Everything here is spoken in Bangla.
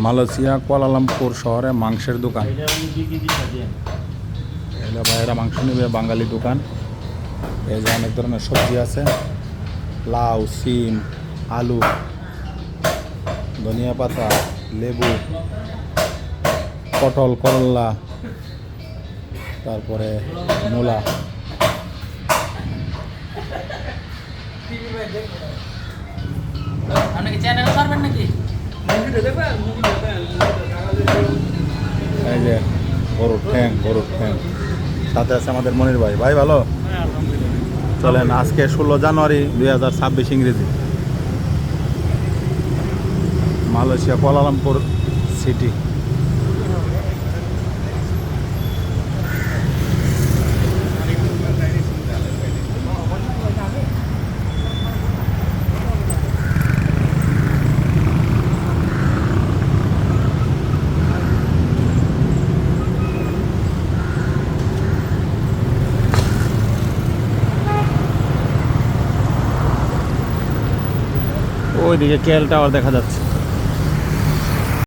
মালয়েশিয়া কুয়ালালামপুর শহরে মাংসের দোকান। এগুলো ভাইয়েরা মাংস নেবে, বাঙালি দোকান। এই যে অনেক ধরনের সবজি আছে, লাউ, সিম, আলু, ধনিয়া পাতা, লেবু, পটল, করলা, তারপরে মূলা। এই যে গরুর ঠ্যাং, সাথে আছে আমাদের মনির ভাই। ভাই ভালো চলেন। আজকে 16 জানুয়ারি 2026 ইংরেজি। Malaysia Kuala Lumpur city. ওইদিকে কেএল টাওয়ার দেখা যাচ্ছে।